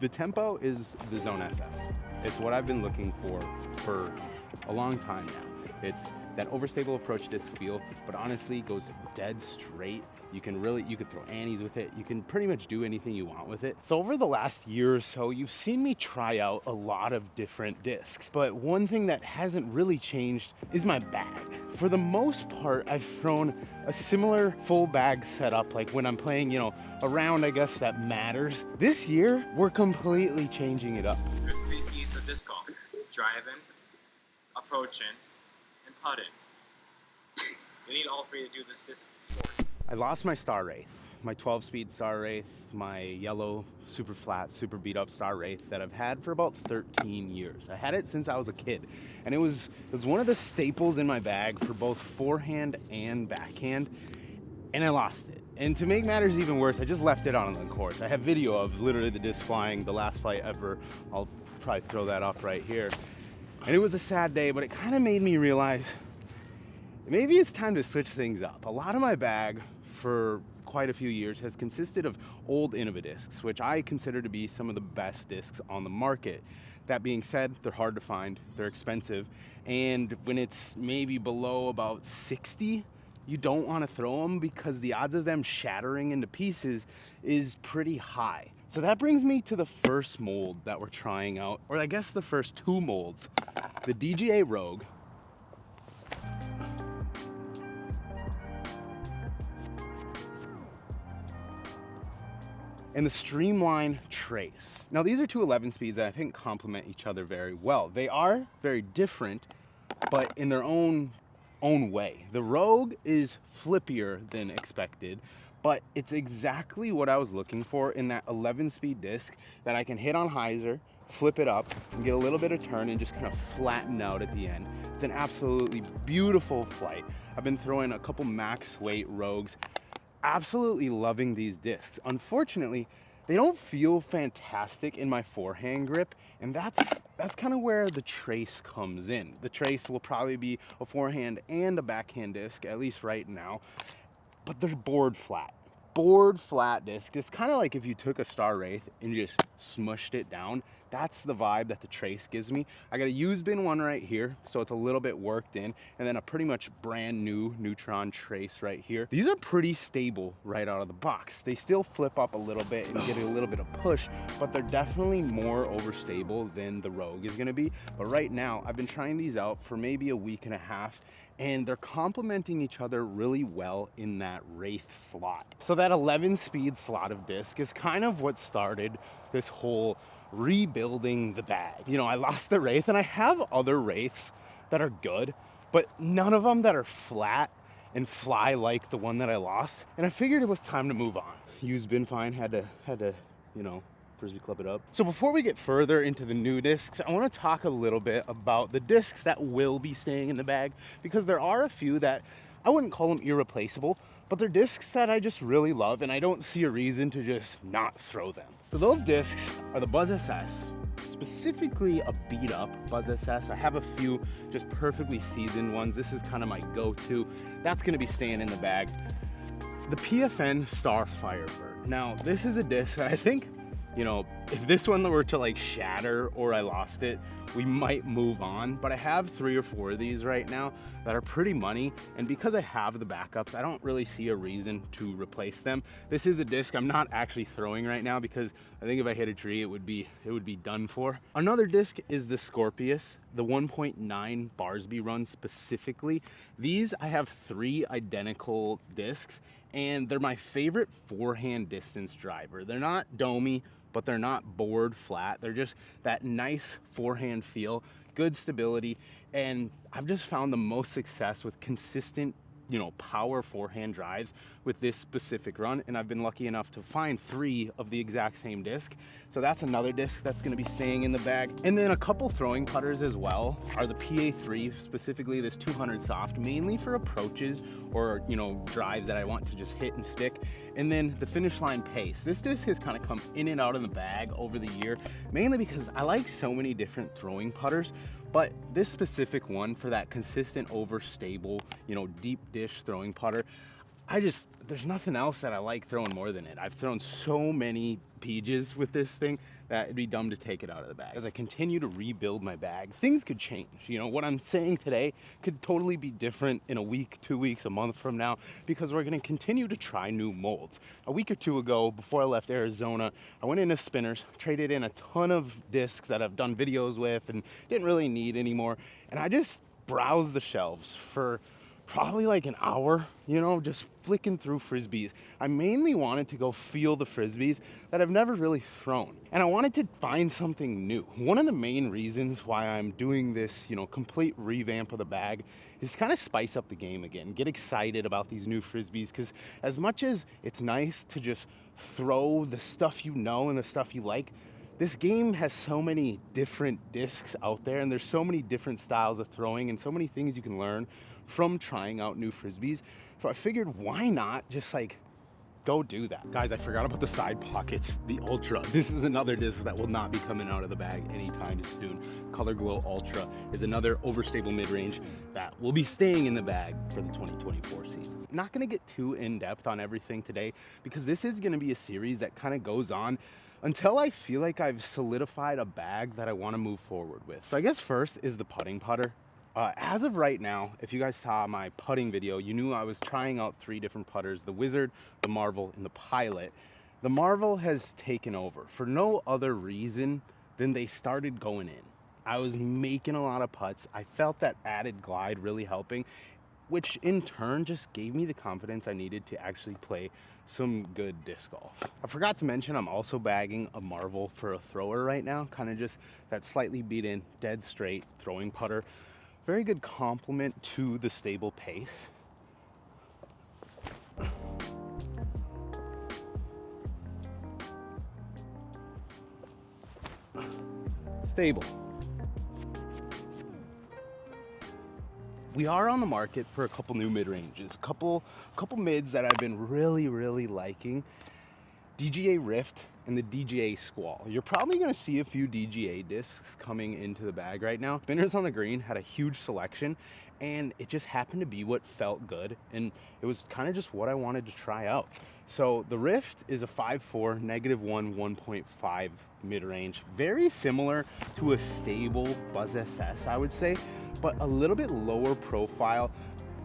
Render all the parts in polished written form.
The Tempo is the Zone SS. It's what I've been looking for a long time now. It's that overstable approach disc feel, but honestly goes dead straight. You could throw Annies with it. You can pretty much do anything you want with it. So over the last year or so, you've seen me try out a lot of different discs, but one thing that hasn't really changed is my bag. For the most part, I've thrown a similar full bag setup, like when I'm playing, a round, I guess, that matters. This year, we're completely changing it up. There's 3 keys to disc golf: driving, approaching, and putting. You need all 3 to do this disc sport. I lost my Star Wraith, my 12-speed Star Wraith, my yellow, super flat, super beat-up Star Wraith that I've had for about 13 years. I had it since I was a kid, and it was one of the staples in my bag for both forehand and backhand, and I lost it. And to make matters even worse, I just left it on the course. I have video of literally the disc flying, the last flight ever. I'll probably throw that up right here. And it was a sad day, but it kind of made me realize maybe it's time to switch things up. A lot of my bag for quite a few years has consisted of old INNOVA discs, which I consider to be some of the best discs on the market. That being said, they're hard to find, they're expensive, and when it's maybe below about 60, you don't want to throw them because the odds of them shattering into pieces is pretty high. So that brings me to the first mold that we're trying out, or I guess the first 2 molds. The DGA Rogue and the Streamline Trace. Now these are 2 11 speeds that I think complement each other very well. They are very different, but in their own way. The Rogue is flippier than expected, but it's exactly what I was looking for in that 11 speed disc that I can hit on hyzer, flip it up, and get a little bit of turn and just kind of flatten out at the end. It's an absolutely beautiful flight. I've been throwing a couple max weight Rogues. Absolutely loving these discs. Unfortunately, they don't feel fantastic in my forehand grip, and that's kind of where the Trace comes in. The Trace will probably be a forehand and a backhand disc, at least right now, but they're board flat. Board flat disc. It's kind of like if you took a Star Wraith and just smushed it down. That's the vibe that the Trace gives me. I got a used bin one right here, so it's a little bit worked in, and then a pretty much brand new Neutron Trace right here. These are pretty stable right out of the box. They still flip up a little bit and get a little bit of push, but they're definitely more overstable than the Rogue is gonna be. But right now, I've been trying these out for maybe a week and a half, and they're complementing each other really well in that Wraith slot. So that 11 speed slot of disc is kind of what started this whole rebuilding the bag. I lost the Wraith, and I have other Wraiths that are good, but none of them that are flat and fly like the one that I lost. And I figured it was time to move on. Used bin fine, had to, frisbee club it up. So before we get further into the new discs, I want to talk a little bit about the discs that will be staying in the bag, because there are a few that I wouldn't call them irreplaceable, but they're discs that I just really love, and I don't see a reason to just not throw them. So those discs are the Buzz SS, specifically a beat up Buzz SS. I have a few just perfectly seasoned ones. This is kind of my go-to. That's going to be staying in the bag. The PFN Star Firebird. Now, this is a disc that I think, if this one were to like shatter or I lost it, we might move on. But I have 3 or 4 of these right now that are pretty money, and because I have the backups, I don't really see a reason to replace them. This is a disc I'm not actually throwing right now because I think if I hit a tree, it would be done for. Another disc is the Scorpius, the 1.9 Barsby run specifically. These, I have 3 identical discs, and they're my favorite forehand distance driver. They're not domey, but they're not board flat. They're just that nice forehand feel, good stability, and I've just found the most success with consistent, power forehand drives with this specific run, and I've been lucky enough to find 3 of the exact same disc. So that's another disc that's gonna be staying in the bag. And then a couple throwing putters as well are the PA3, specifically this 200 soft, mainly for approaches or, drives that I want to just hit and stick. And then the Finish Line Pace. This disc has kind of come in and out of the bag over the year, mainly because I like so many different throwing putters, but this specific one for that consistent overstable, deep dish throwing putter, there's nothing else that I like throwing more than it. I've thrown so many PJs with this thing that it'd be dumb to take it out of the bag. As I continue to rebuild my bag, things could change. You know, what I'm saying today could totally be different in a week, 2 weeks, a month from now, because we're gonna continue to try new molds. A week or two ago, before I left Arizona, I went into spinners, traded in a ton of discs that I've done videos with and didn't really need anymore. And I just browsed the shelves for probably like an hour, you know, just flicking through frisbees. I mainly wanted to go feel the frisbees that I've never really thrown. And I wanted to find something new. One of the main reasons why I'm doing this, you know, complete revamp of the bag is to kind of spice up the game again, get excited about these new frisbees, because as much as it's nice to just throw the stuff you know and the stuff you like, this game has so many different discs out there, and there's so many different styles of throwing and so many things you can learn from trying out new frisbees. So I figured, why not just like go do that? Guys, I forgot about the side pockets, the Ultra. This is another disc that will not be coming out of the bag anytime soon. Color Glow Ultra is another overstable mid-range that will be staying in the bag for the 2024 season. I'm not gonna get too in-depth on everything today, because this is gonna be a series that kind of goes on until I feel like I've solidified a bag that I want to move forward with. So I guess first is the putting putter. As of right now, if you guys saw my putting video, you knew I was trying out 3 different putters: the Wizard, the Marvel, and the Pilot. The Marvel has taken over for no other reason than they started going in. I was making a lot of putts. I felt that added glide really helping, which in turn just gave me the confidence I needed to actually play some good disc golf. I forgot to mention I'm also bagging a Marvel for a thrower right now, kind of just that slightly beat in, dead straight throwing putter. Very good complement to the stable pace. Stable. We are on the market for a couple new mid-ranges, couple mids that I've been really liking. DGA Rift and the DGA Squall. You're probably gonna see a few DGA discs coming into the bag right now. Spinners on the Green had a huge selection, and it just happened to be what felt good, and it was kind of just what I wanted to try out. So the Rift is a 5.4, -1, 1.5 mid-range, very similar to a stable Buzz SS, I would say, but a little bit lower profile,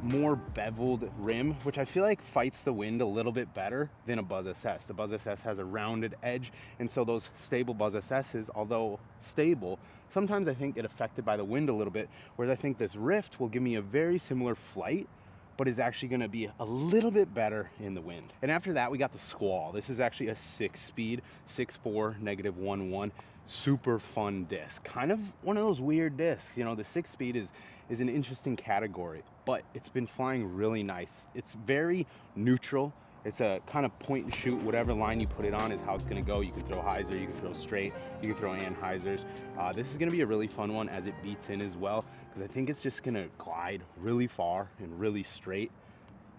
more beveled rim, which I feel like fights the wind a little bit better than a Buzz SS. The Buzz SS has a rounded edge, and so those stable Buzz SSs, although stable, sometimes I think get affected by the wind a little bit, whereas I think this Rift will give me a very similar flight, but is actually gonna be a little bit better in the wind. And after that, we got the Squall. This is actually a 6-speed, 6.4, -1.1. Super fun disc. Kind of one of those weird discs. You know, the 6-speed is an interesting category, but it's been flying really nice. It's very neutral. It's a kind of point and shoot. Whatever line you put it on is how it's gonna go. You can throw hyzer, you can throw straight, you can throw anhyzers. This is gonna be a really fun one as it beats in as well, because I think it's just gonna glide really far and really straight,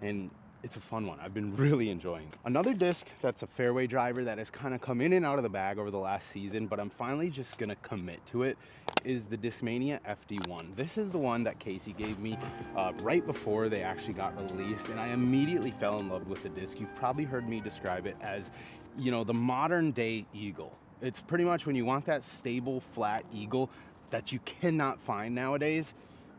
and it's a fun one. I've been really enjoying. Another disc that's a fairway driver that has kind of come in and out of the bag over the last season, but I'm finally just gonna commit to it, is the Discmania FD1. This is the one that Casey gave me right before they actually got released, and I immediately fell in love with the disc. You've probably heard me describe it as, you know, the modern day eagle. It's pretty much when you want that stable, flat eagle that you cannot find nowadays.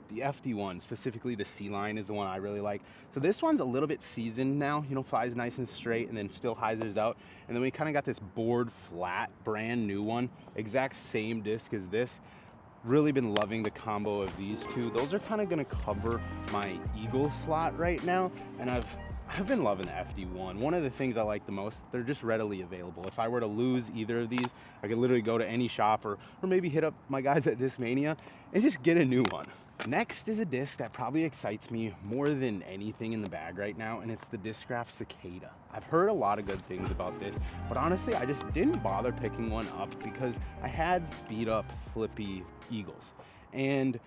The FD1, specifically the C-line, is the one I really like. So this one's a little bit seasoned now, you know, flies nice and straight and then still hyzers out. And then we kind of got this board flat, brand new one, exact same disc as this. Really been loving the combo of these two. Those are kind of gonna cover my Eagle slot right now, and I've been loving the FD1. One of the things I like the most, they're just readily available. If I were to lose either of these, I could literally go to any shop or maybe hit up my guys at Discmania and just get a new one. Next is a disc that probably excites me more than anything in the bag right now, and it's the Discraft Cicada. I've heard a lot of good things about this, but honestly, I just didn't bother picking one up because I had beat up flippy Eagles, and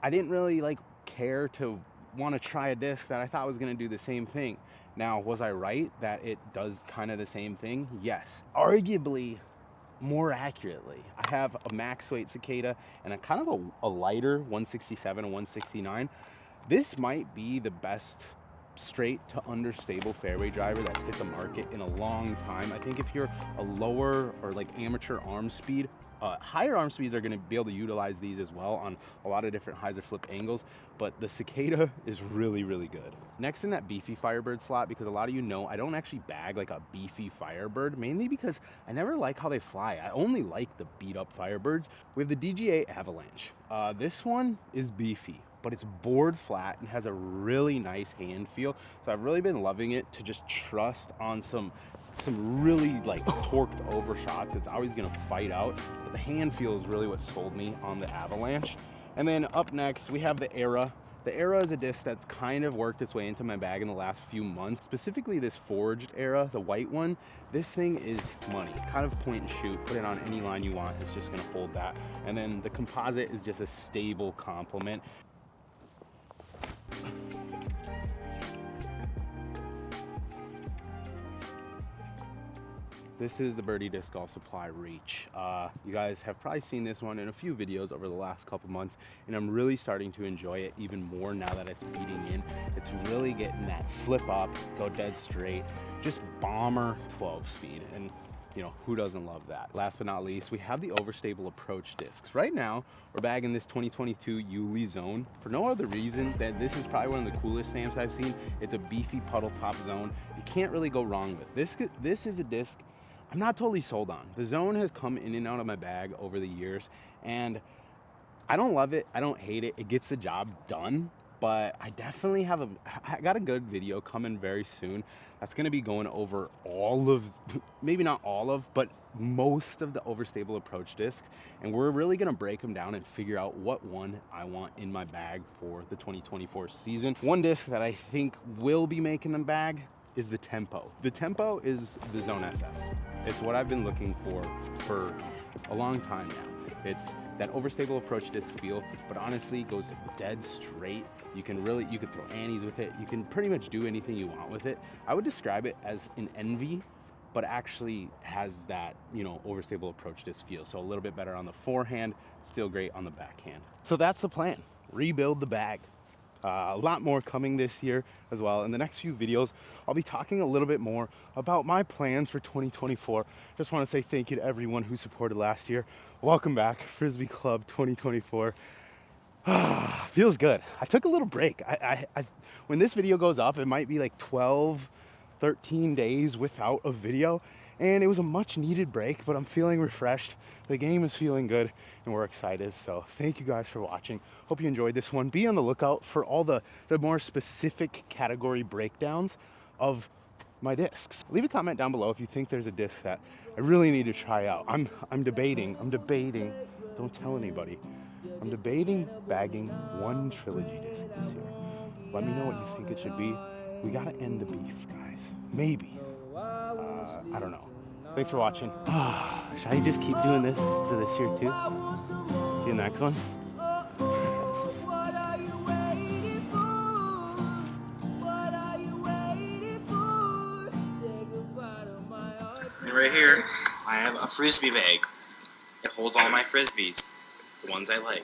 I didn't really care to want to try a disc that I thought was going to do the same thing. Now, was I right that it does kind of the same thing? Yes. Arguably, more accurately, I have a max weight Cicada and a kind of a lighter 167 and 169. This might be the best straight to understable fairway driver that's hit the market in a long time. I think if you're a lower or like amateur arm speed, higher arm speeds are going to be able to utilize these as well on a lot of different hyzer flip angles, but the Cicada is really, really good. Next in that beefy Firebird slot, because a lot of you know I don't actually bag like a beefy Firebird, mainly because I never like how they fly. I only like the beat up Firebirds. We have the DGA Avalanche. This one is beefy, but it's board flat and has a really nice hand feel. So I've really been loving it to just trust on some really like torqued over shots. It's always gonna fight out, but the hand feel is really what sold me on the Avalanche. And then up next we have the Era. The Era is a disc that's kind of worked its way into my bag in the last few months, specifically this forged Era, the white one. This thing is money, kind of point and shoot, put it on any line you want, it's just gonna hold that. And then the composite is just a stable complement. This is the Birdie Disc Golf Supply Reach. You guys have probably seen this one in a few videos over the last couple months, and I'm really starting to enjoy it even more now that it's beating in. It's really getting that flip up, go dead straight, just bomber 12 speed, and you know, who doesn't love that? Last but not least, we have the overstable approach discs. Right now, we're bagging this 2022 Yulee Zone for no other reason than this is probably one of the coolest stamps I've seen. It's a beefy puddle top zone. You can't really go wrong with this. This is a disc I'm not totally sold on. The Zone has come in and out of my bag over the years, and I don't love it, I don't hate it. It gets the job done, but I definitely I got a good video coming very soon that's gonna be going over all of, maybe not all of, but most of the overstable approach discs, and we're really gonna break them down and figure out what one I want in my bag for the 2024 season. One disc that I think will be making the bag is the Tempo. The Tempo is the Zone SS. It's what I've been looking for a long time now. It's that overstable approach disc feel, but honestly goes dead straight. You can throw annies with it. You can pretty much do anything you want with it. I would describe it as an Envy, but actually has that, you know, overstable approach disc feel. So a little bit better on the forehand, still great on the backhand. So that's the plan, rebuild the bag. A lot more coming this year as well. In the next few videos, I'll be talking a little bit more about my plans for 2024. Just want to say thank you to everyone who supported last year. Welcome back, Frisbee Club 2024. Feels good. I took a little break. When this video goes up, it might be like 12, 13 days without a video, and it was a much needed break, but I'm feeling refreshed. The game is feeling good, and we're excited. So thank you guys for watching. Hope you enjoyed this one. Be on the lookout for all the more specific category breakdowns of my discs. Leave a comment down below if you think there's a disc that I really need to try out. I'm debating, don't tell anybody. I'm debating bagging one trilogy disc this year. Let me know what you think it should be. We gotta end the beef, guys. Maybe. I don't know. Thanks for watching. Should I just keep doing this for this year too? See you in the next one. And right here, I have a frisbee bag. It holds all my frisbees, the ones I like.